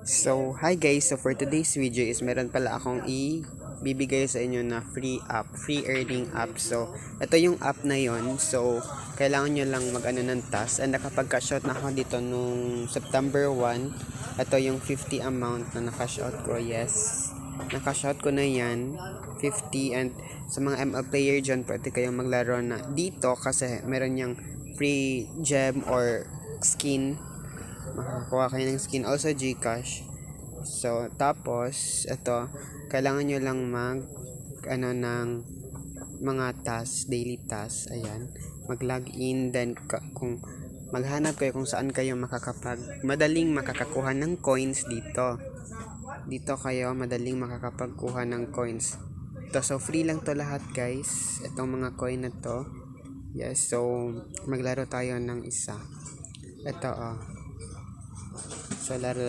So, hi guys. So, for today's video is meron pala akong ibibigay sa inyo na free earning app. So, ito yung app na yon. So, kailangan nyo lang mag-ano ng task. And nakapag-cash out na ako dito nung September 1. Ito yung 50 amount na na-cash out ko. Yes. Na-cash out ko na yan. 50. And sa mga ML player dyan, pwede kayong maglaro na dito kasi meron yung free gem or skin, makakuha kayo ng skin, also Gcash. So tapos ito, kailangan nyo lang mag ng mga task, daily task. Ayan, mag login, then kung maghanap kayo kung saan kayo madaling makakakuha ng coins dito kayo madaling makakapagkuha ng coins ito. So free lang to lahat guys, itong mga coin na to. Yes, so maglaro tayo ng isa. Ito so laro